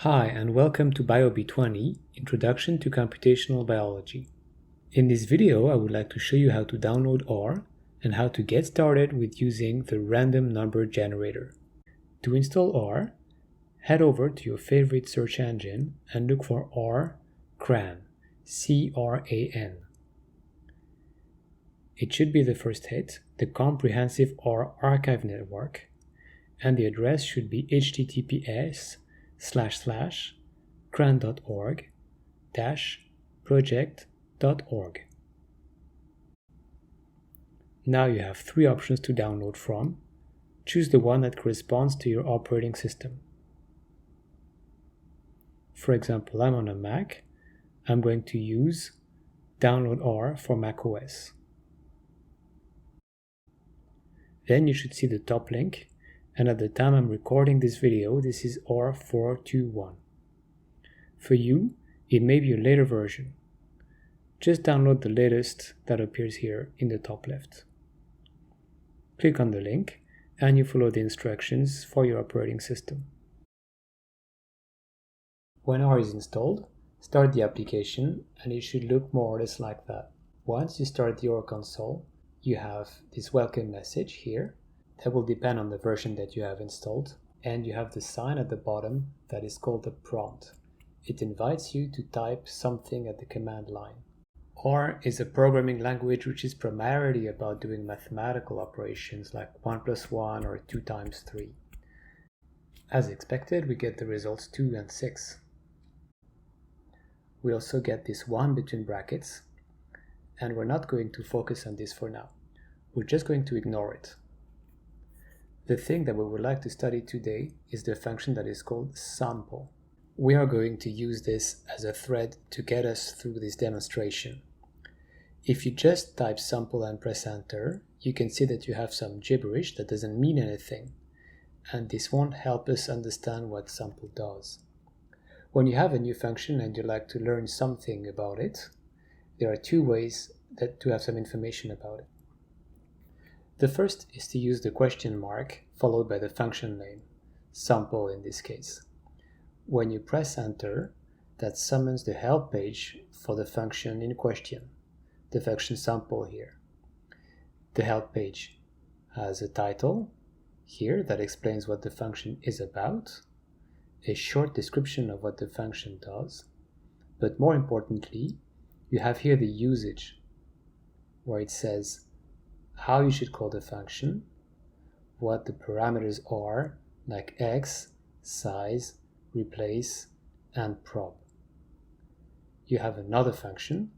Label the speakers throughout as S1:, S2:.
S1: Hi, and welcome to BIOB20, Introduction to Computational Biology. In this video, I would like to show you how to download R and how to get started with using the random number generator. To install R, head over to your favorite search engine and look for R CRAN, C-R-A-N. It should be the first hit, the Comprehensive R Archive Network, and the address should be https://cran.org-project.org. Now you have three options to download from. Choose the one that corresponds to your operating system. For example, I'm on a Mac. I'm going to use Download R for macOS. Then you should see the top link. And at the time I'm recording this video, this is R421. For you, it may be a later version. Just download the latest that appears here in the top left. Click on the link, and you follow the instructions for your operating system. When R is installed, start the application, and it should look more or less like that. Once you start the R console, you have this welcome message here. That will depend on the version that you have installed, and you have the sign at the bottom that is called the prompt. It invites you to type something at the command line. R is a programming language which is primarily about doing mathematical operations like 1 + 1 or 2 × 3. As expected, we get the results 2 and 6. We also get this 1 between brackets, and we're not going to focus on this for now. We're just going to ignore it. The thing that we would like to study today is the function that is called sample. We are going to use this as a thread to get us through this demonstration. If you just type sample and press enter, you can see that you have some gibberish that doesn't mean anything, and this won't help us understand what sample does. When you have a new function and you like to learn something about it, there are two ways to have some information about it. The first is to use the question mark followed by the function name, sample in this case. When you press enter, that summons the help page for the function in question, the function sample here. The help page has a title here that explains what the function is about, a short description of what the function does, but more importantly, you have here the usage, where it says how you should call the function, what the parameters are, like x, size, replace, and prob. You have another function,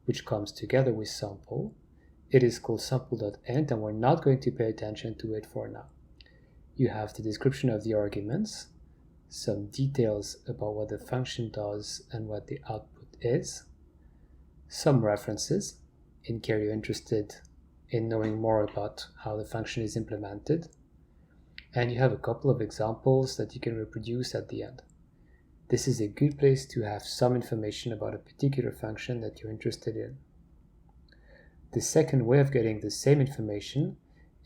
S1: which comes together with sample. It is called sample.end, and we're not going to pay attention to it for now. You have the description of the arguments, some details about what the function does and what the output is, some references, in case you're interested in knowing more about how the function is implemented, and you have a couple of examples that you can reproduce at the end. This is a good place to have some information about a particular function that you're interested in. The second way of getting the same information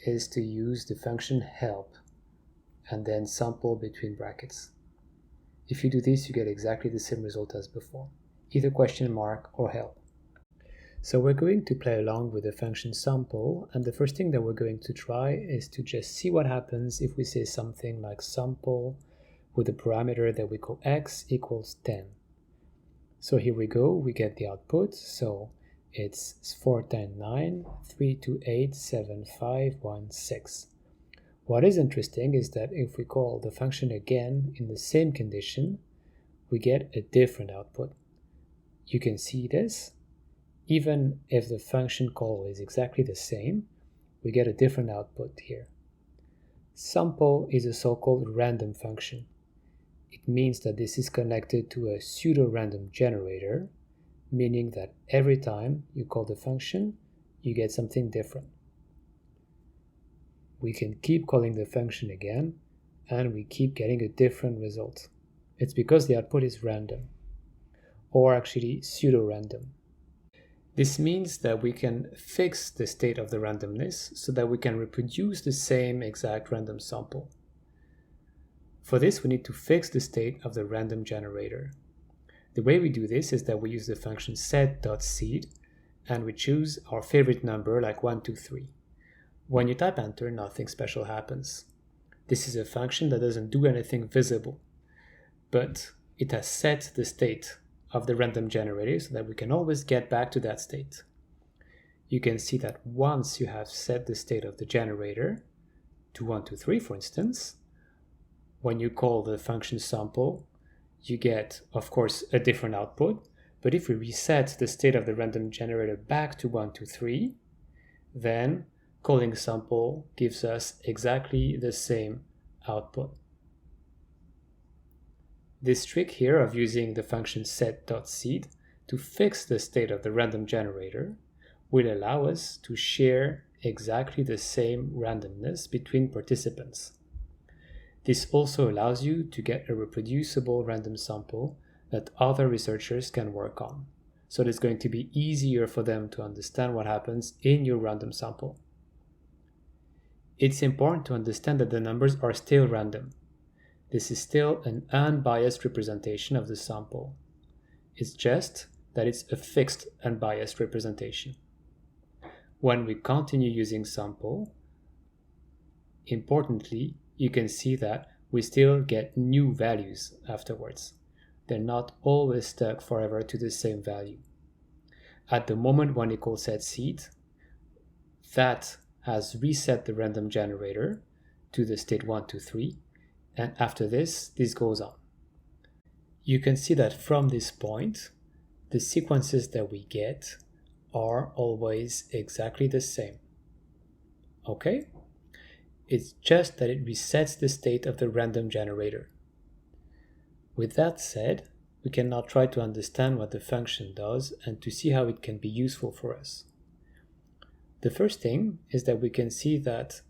S1: is to use the function help and then sample between brackets. If you do this, you get exactly the same result as before, either question mark or help. So we're going to play along with the function sample, and the first thing that we're going to try is to just see what happens if we say something like sample with a parameter that we call x equals 10. So here we go, we get the output, so it's 4 times 9, 3287516. What is interesting is that if we call the function again in the same condition, we get a different output. You can see this. Even if the function call is exactly the same, we get a different output here. Sample is a so-called random function. It means that this is connected to a pseudo-random generator, meaning that every time you call the function, you get something different. We can keep calling the function again, and we keep getting a different result. It's because the output is random, or actually pseudo-random. This means that we can fix the state of the randomness so that we can reproduce the same exact random sample. For this, we need to fix the state of the random generator. The way we do this is that we use the function set.seed and we choose our favorite number like 1, 2, 3. When you type enter, nothing special happens. This is a function that doesn't do anything visible, but it has set the state of the random generator so that we can always get back to that state. You can see that once you have set the state of the generator to 1, 2, 3, for instance, when you call the function sample, you get, of course, a different output. But if we reset the state of the random generator back to 1, 2, 3, then calling sample gives us exactly the same output. This trick here of using the function set.seed to fix the state of the random generator will allow us to share exactly the same randomness between participants. This also allows you to get a reproducible random sample that other researchers can work on. So it's going to be easier for them to understand what happens in your random sample. It's important to understand that the numbers are still random. This is still an unbiased representation of the sample. It's just that it's a fixed unbiased representation. When we continue using sample, importantly, you can see that we still get new values afterwards. They're not always stuck forever to the same value. At the moment when equals set seed, that has reset the random generator to the state 1, 2, 3, and after this goes on. You can see that from this point, the sequences that we get are always exactly the same. Okay? It's just that it resets the state of the random generator. With that said, we can now try to understand what the function does and to see how it can be useful for us. The first thing is that we can see that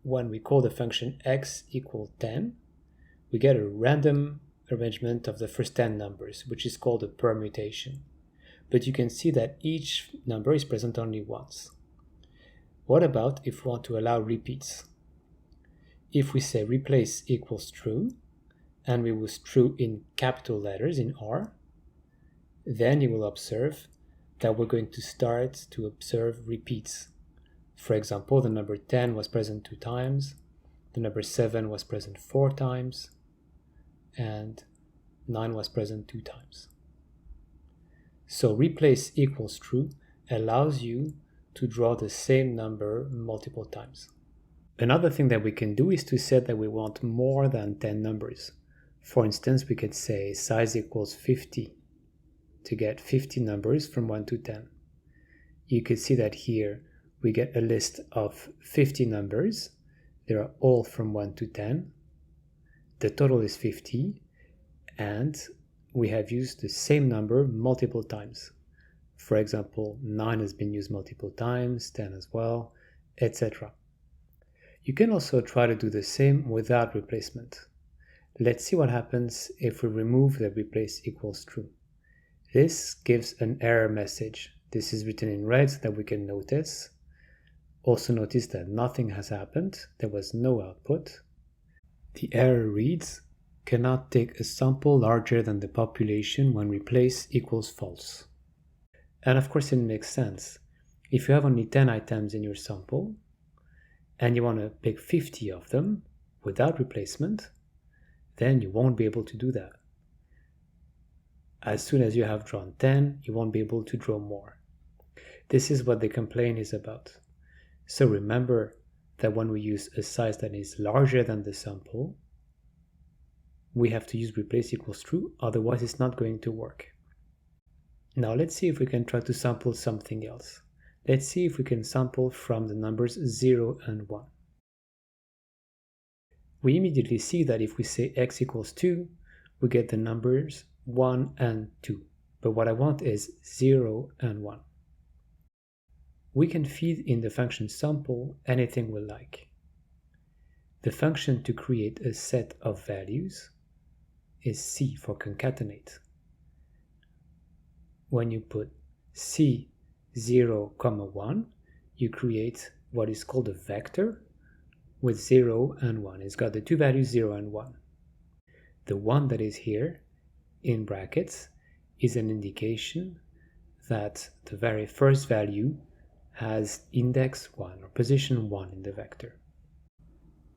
S1: when we call the function x equal 10, we get a random arrangement of the first 10 numbers, which is called a permutation. But you can see that each number is present only once. What about if we want to allow repeats? If we say replace equals true, and we use true in capital letters in R, then you will observe that we're going to start to observe repeats. For example, the number 10 was present 2 times, the number 7 was present 4 times, and 9 was present 2 times. So replace equals true allows you to draw the same number multiple times. Another thing that we can do is to set that we want more than 10 numbers. For instance, we could say size equals 50 to get 50 numbers from 1 to 10. You could see that here we get a list of 50 numbers. They are all from 1 to 10. The total is 50, and we have used the same number multiple times. For example, 9 has been used multiple times, 10 as well, etc. You can also try to do the same without replacement. Let's see what happens if we remove the replace equals true. This gives an error message. This is written in red so that we can notice. Also notice that nothing has happened. There was no output. The error reads, cannot take a sample larger than the population when replace equals false. And of course it makes sense. If you have only 10 items in your sample, and you want to pick 50 of them without replacement, then you won't be able to do that. As soon as you have drawn 10, you won't be able to draw more. This is what the complaint is about. So remember that when we use a size that is larger than the sample, we have to use replace equals true, otherwise it's not going to work. Now let's see if we can try to sample something else. Let's see if we can sample from the numbers 0 and 1. We immediately see that if we say x equals 2, we get the numbers 1 and 2. But what I want is 0 and 1. We can feed in the function sample anything we like. The function to create a set of values is C for concatenate. When you put C 0, 1, you create what is called a vector with 0 and 1. It's got the two values 0 and 1. The 1 that is here in brackets is an indication that the very first value has index 1 or position 1 in the vector.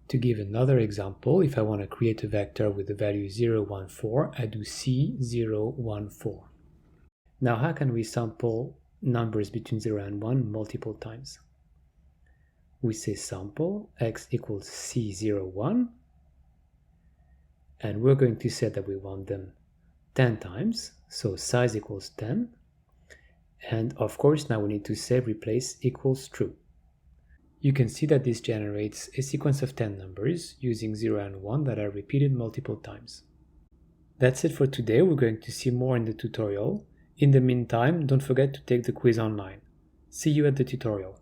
S1: To give another example, if I want to create a vector with the value 0, 1, 4, I do C0, 1, 4. Now how can we sample numbers between 0 and 1 multiple times? We say sample x equals C0, 1, and we're going to say that we want them 10 times, so size equals 10, and of course now we need to say replace equals true. You can see that this generates a sequence of 10 numbers using 0 and 1 that are repeated multiple times. That's it for today. We're going to see more in the tutorial. In the meantime, don't forget to take the quiz online. See you at the tutorial.